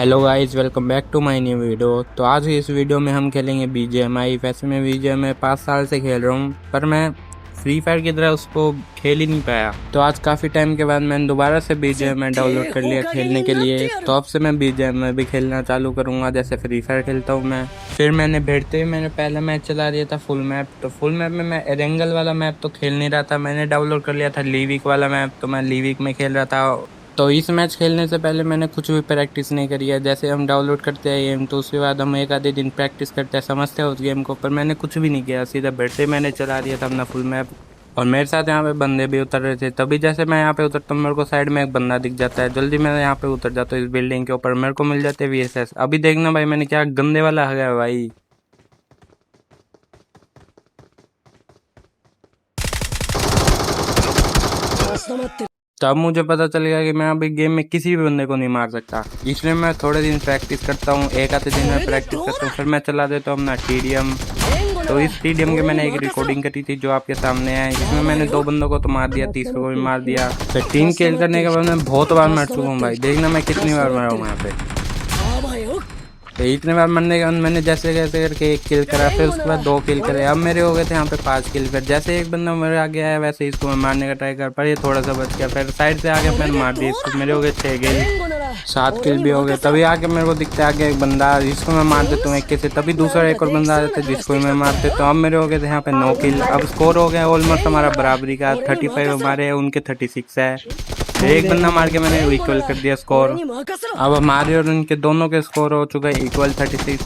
Hello guys, welcome back to my new video. तो आज इस वीडियो में हम खेलेंगे BGMI। वैसे मैं BGMI 5 साल से खेल रहा हूँ, पर मैं फ्री फायर की तरह उसको खेल ही नहीं पाया। तो आज काफ़ी टाइम के बाद मैंने दोबारा से BGMI डाउनलोड कर लिया खेलने के लिए। तो अब से मैं BGMI भी खेलना चालू करूँगा जैसे फ्री फायर खेलता हूँ मैं। फिर मैंने बैठते ही मैंने पहला मैच चला दिया था फुल मैप। तो फुल मैप में मैं एरेंगल वाला मैप तो खेल नहीं रहा था, मैंने डाउनलोड कर लिया था लीविक वाला मैप। तो मैं लीविक में खेल रहा था। तो इस मैच खेलने से पहले मैंने कुछ भी प्रैक्टिस नहीं करी है। जैसे हम डाउनलोड करते हैं गेम तो उसके बाद हम एक आधे दिन प्रैक्टिस करते हैं, समझते हैं उस गेम को, पर मैंने कुछ भी नहीं किया। सीधा बैठते मैंने चला दिया था अपना फुल मैप। और मेरे साथ यहाँ पे बंदे भी उतर रहे थे। तभी जैसे मैं यहाँ पे उतरता हूँ मेरे को साइड में एक बंदा दिख जाता है। जल्दी मैं यहाँ पे उतर जाता हूँ इस बिल्डिंग के ऊपर, मेरे को मिल जाते VSS। अभी देखना भाई मैंने क्या गंदे वाला आ गया भाई। तब मुझे पता चल गया कि मैं अभी गेम में किसी भी बंदे को नहीं मार सकता, इसलिए मैं थोड़े दिन प्रैक्टिस करता हूँ। एक आधे दिन में प्रैक्टिस करता हूँ, फिर मैं चला देता हूँ अपना TDM। तो इस TDM की मैंने एक रिकॉर्डिंग करी थी जो आपके सामने है। इसमें मैंने 2 बंदों को तो मार दिया, तीसरे को भी मार दिया। फिर 3 किल करने के बाद मैं बहुत बार मर चुका हूँ भाई। देखना मैं कितनी बार मरा हूँ यहाँ पे। तो इतने बार मरने के बाद मैंने जैसे कैसे करके 1 किल करा, फिर उसके बाद 2 किल करे। अब मेरे हो गए थे यहाँ पे 5 किल। फिर जैसे एक बंदा मेरे आगे आया वैसे इसको मैं मारने का ट्राई कर, पर ये थोड़ा सा बच गया। फिर साइड से आके मैंने मार दिया इसको, मेरे हो गए 6 किल, 7 किल भी हो गए। तभी आके मेरे को दिखता है आगे एक बंदा जिसको मैं मार देता हूँ 1 से। तभी दूसरा एक और बंदा आ जाता है जिसको मैं मार देता हूँ। अब मेरे हो गए थे यहाँ पे 9 किल। अब स्कोर हो गया ऑलमोस्ट हमारा बराबरी का, 35 हमारे है, उनके 36 है। एक बंदा मार के मैंने इक्वल कर दिया स्कोर। अब हमारे और उनके दोनों के स्कोर हो चुका है इक्वल, 36।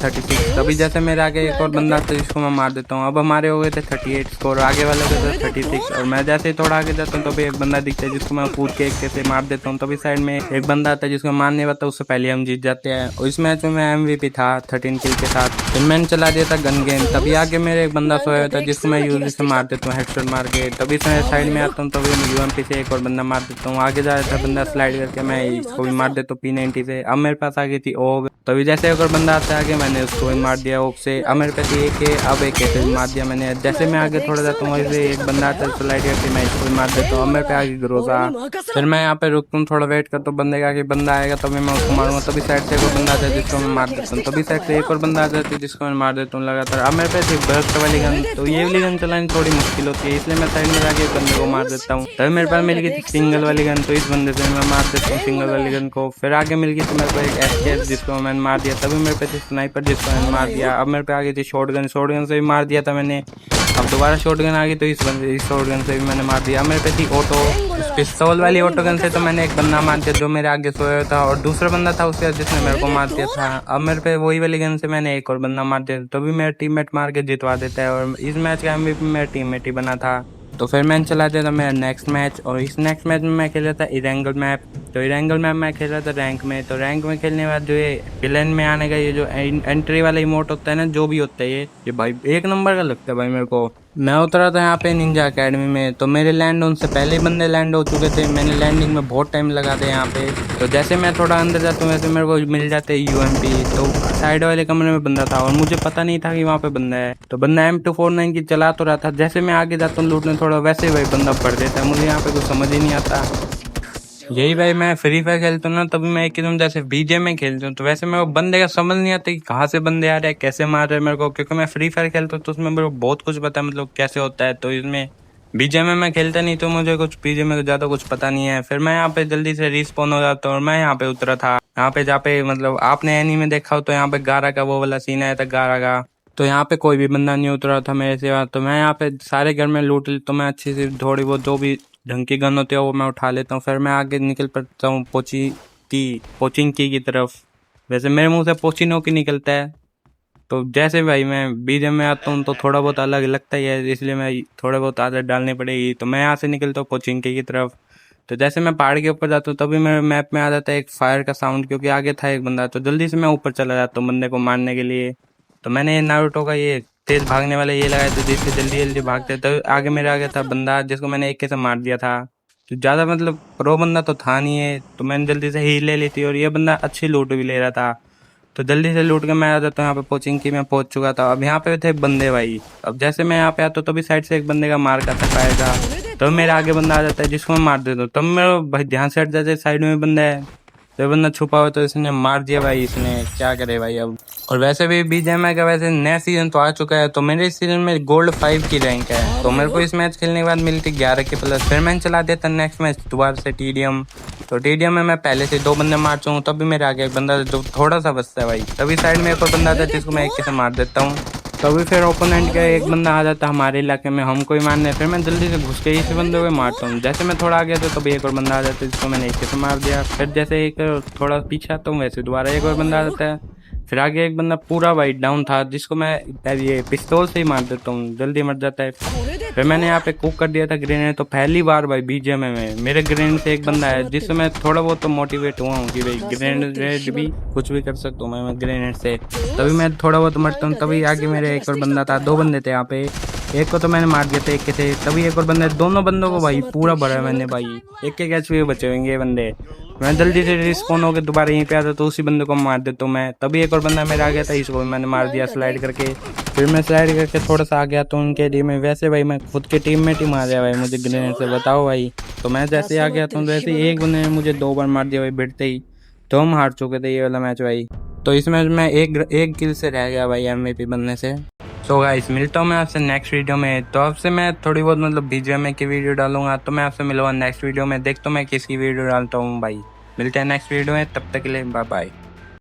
तभी जैसे मेरे आगे एक और बंदा आता है जिसको मैं मार देता हूँ। अब हमारे हो गए थे 38 स्कोर, आगे वाले के थे 36। और मैं जैसे ही थोड़ा आगे जाता हूँ तभी एक बंदा दिखता है जिसको मैं कूद के 1 से मार देता हूँ। तभी साइड में एक बंदा आता है जिसको मारने वाला, उससे पहले हम जीत जाते हैं। और इस मैच में मैं MVP था 13 किल के साथ। फिर मैंने चला दिया था गन गेम। तभी आगे मेरे एक बंदा सोया हुआ था जिसको मैं UMP से मार देता हूँ हेडशॉट मार के। तभी मैं साइड में आता हूँ, तभी मैं UMP से एक और बंदा मार देता हूँ। आगे जा रहा था बंदा स्लाइड करके, मैं इसको भी मार देता हूँ P90 से। अब मेरे पास आ गई थी ओग। तभी जैसे एक और बंदा आता है आगे, मैंने उसको भी मार दिया ओग से। अब मेरे पास एक है, अब एक ऐसे भी मार दिया मैंने। जैसे मैं आगे थोड़ा जाता हूँ वैसे एक बंदा आता है स्लाइड करके, मैं इसको भी मार देता हूँ। अब मेरे पे आगे ग्रोजा। फिर मैं यहाँ पे रुकता हूँ, थोड़ा वेट करता हूँ बंदे का, आगे बंदा आएगा तभी मैं उसको मारूंगा। तभी साइड से एक और बंदा आता है जिसको मैं मार देता हूँ। तभी साइड से एक और बंदा आ जाता है जिसको मैं मार देता हूँ लगातार। अब मेरे पास एक बर्स्ट वाली गन, तो ये वाली गन चलानी थोड़ी मुश्किल होती है, इसलिए मैं साइड में जाके बंदे को मार देता हूँ। तभी मेरे पास मिल गई थी सिंगल वाली गन, तो इस बंदे से मैं मार देता हूँ सिंगल वाली गन को। फिर आगे मिल गई थी मेरे को एक SKS जिसको मैंने मार दिया। तभी मेरे पे थी स्नाइपर जिसको मैंने मार दिया। अब मेरे पे आ गई थी शॉटगन से भी मार दिया था मैंने। अब दोबारा शॉटगन आ गई तो इस शॉटगन से भी मैंने मार दिया। अब मेरे पे थी ऑटो पिस्तौल वाली ऑटो गन से तो मैंने एक बंदा मार दिया जो मेरे आगे सोया था, और दूसरा बंदा था उसके जिसने मेरे को मार दिया था। अब मेरे पे वही वाली गन से मैंने एक और बंदा मार दिया, तो भी मेरा टीममेट मार के जितवा देता है। और इस मैच का MVP मेरा टीममेट ही बना था। तो फिर मैंने चला दिया था मेरा नेक्स्ट मैच, और इस नेक्स्ट मैच में मैं खेल रहा था इरेंगल मैप। तो इरेंगल मैप मैं खेल रहा था रैंक में। तो रैंक में खेलने के बाद जो ये विलेन में आने का ये जो एंट्री वाला इमोट होता है ना, जो भी होता है ये भाई 1 नंबर का लगता है भाई मेरे को। मैं उतरा था यहाँ पे निंजा अकेडमी में, तो मेरे लैंड उनसे पहले बंदे लैंड हो चुके थे। मैंने लैंडिंग में बहुत टाइम लगा दिया यहाँ पे। तो जैसे मैं थोड़ा अंदर जाता हूँ वैसे मेरे को मिल जाते हैं UMP। तो साइड वाले कमरे में बंदा था और मुझे पता नहीं था कि वहाँ पे बंदा है। तो बंदा M249 की चला तो रहा था। जैसे मैं आगे जाता हूँ लूटने थोड़ा, वैसे भाई बंदा पड़ देता है। मुझे यहाँ पे कुछ समझ ही नहीं आता। यही भाई मैं फ्री फायर खेलता हूँ ना, तभी मैं एकदम जैसे BGMI में खेलता हूँ, तो वैसे मेरे को बंदे का समझ नहीं आता कि कहाँ से बंदे आ रहे हैं, कैसे मार रहे हैं मेरे को। क्योंकि मैं फ्री फायर खेलता हूँ तो उसमें मेरे को बहुत कुछ पता है, मतलब कैसे होता है। तो इसमें BGMI में खेलता नहीं, तो मुझे कुछ BGMI का ज़्यादा कुछ पता नहीं है। फिर मैं यहाँ पे जल्दी से रिस्पॉन हो जाता हूँ और मैं यहाँ पे उतरा था। यहाँ पे जहाँ पे मतलब आपने एनीमे देखा हो तो यहाँ पे गारा का वो वाला सीन आया था गारा का। तो यहाँ पे कोई भी बंदा नहीं उतरा था मेरे सिवा। तो मैं यहाँ पे सारे घर में लूट लेता हूँ। मैं अच्छी से थोड़ी बहुत जो भी ढंग की गन होती है वो मैं उठा लेता हूँ। फिर मैं आगे निकल पड़ता हूँ पोचिंग की तरफ। वैसे मेरे मुंह से पोचिनो की निकलता है। तो जैसे भाई मैं BGMI में आता हूँ तो थोड़ा बहुत अलग लगता ही है, इसलिए मैं थोड़ा बहुत आदत डालनी पड़ेगी। तो मैं यहाँ से निकलता हूँ पोचिंग की तरफ। तो जैसे मैं पहाड़ के ऊपर जाता हूँ तभी मेरे मैप में आ जाता है एक फायर का साउंड, क्योंकि आगे था एक बंदा। तो जल्दी से मैं ऊपर चला जाता हूँ बंदे को मारने के लिए। तो मैंने नारुतो का ये तेज भागने वाला ये लगाया था जिससे जल्दी जल्दी भागते। तो आगे मेरे आगे था बंदा जिसको मैंने 1 से मार दिया था। तो ज़्यादा मतलब प्रो बंदा तो था नहीं है, तो मैंने जल्दी से हील ले ली थी और ये बंदा अच्छी लूट भी ले रहा था। तो जल्दी से लूट के मैं आ जाता हूँ यहाँ पे कोचिंग की। मैं पहुंच चुका था। अब यहाँ पे थे बंदे भाई। अब जैसे मैं यहाँ पे आता हूँ तभी साइड से एक बंदे का मार का पाएगा, तो मेरे आगे बंदा आ जाता है जिसको मैं मार देता हूँ। तब मेरा भाई ध्यान से हट जाता है साइड में बंदा है। तो बंदा छुपा हुआ तो इसने मार दिया भाई, इसने क्या करे भाई अब। और वैसे भी बीजीएमआई का वैसे नया सीजन तो आ चुका है, तो मेरे इस सीजन में गोल्ड 5 की रैंक है, तो मेरे को इस मैच खेलने के बाद मिलती 11 की प्लस। फिर मैंने चला देता नेक्स्ट मैच दोबारा से टीडीएम। तो टीडीएम में मैं पहले से 2 बंदे मार चुका हूँ, तब भी मेरे आगे एक बंदा जो थोड़ा सा बचता है भाई, तभी साइड में एक और बंदा आता है जिसको मैं एक से मार देता हूँ। तभी फिर ओपोनेंट का एक बंदा आ जाता है हमारे इलाके में हमको ही मारने, फिर मैं जल्दी से घुस के इसी बंदे को मारता हूँ। जैसे मैं थोड़ा आ गया तो तभी एक और बंदा आ जाता है जिसको मैंने एक से मार दिया। फिर जैसे एक थोड़ा पीछे आता हूँ वैसे दोबारा एक और बंदा आ जाता है। फिर आगे एक बंदा पूरा भाई डाउन था जिसको मैं ये पिस्तौल से ही मार देता हूँ, जल्दी मर जाता है। फिर मैंने यहाँ पे कुक कर दिया था ग्रेनेड, तो पहली बार भाई बीजीएमआई में मेरे ग्रेनेड से एक बंदा है जिससे मैं थोड़ा बहुत तो मोटिवेट हुआ हूँ कि भाई ग्रेनेड भी कुछ भी कर सकता हूँ मैं ग्रेनेड से। तभी मैं थोड़ा बहुत मरता हूँ। तभी आगे मेरे एक और बंदा था, 2 बंदे थे यहाँ पे, एक को तो मैंने मार दिया था एक के थे, तभी एक और बंदा, दोनों बंदों को भाई पूरा भरा मैंने भाई, एक एक एचपी बचे होंगे ये बंदे। मैं जल्दी से रिस्पॉन होकर दोबारा यहीं पे आता तो उसी बंदे को मार देता हूँ मैं। तभी एक और बंदा मेरा आ गया था, इसको भी मैंने मार दिया स्लाइड करके। फिर मैं स्लाइड करके थोड़ा सा आ गया तो उनके लिए मैं वैसे भाई मैं खुद के टीममेट ही मार दिया भाई मुझे ग्रेनेड से, बताओ भाई। तो मैं जैसे ही आ गया तो वैसे ही एक बंदे ने मुझे 2 बार मार दिया भाई भिड़ते ही, तो हम हार चुके थे ये वाला मैच भाई। तो इस मैच में एक किल से रह गया भाई एमवीपी बनने से। सो गाइस मिलता हूँ मैं आपसे नेक्स्ट वीडियो में। तो आपसे मैं थोड़ी बहुत मतलब बीजीएमआई की वीडियो डालूंगा, तो मैं आपसे मिलूंगा नेक्स्ट वीडियो में, देखता हूँ मैं किसकी वीडियो डालता हूँ भाई। मिलते हैं नेक्स्ट वीडियो में, तब तक के लिए बाय बाय।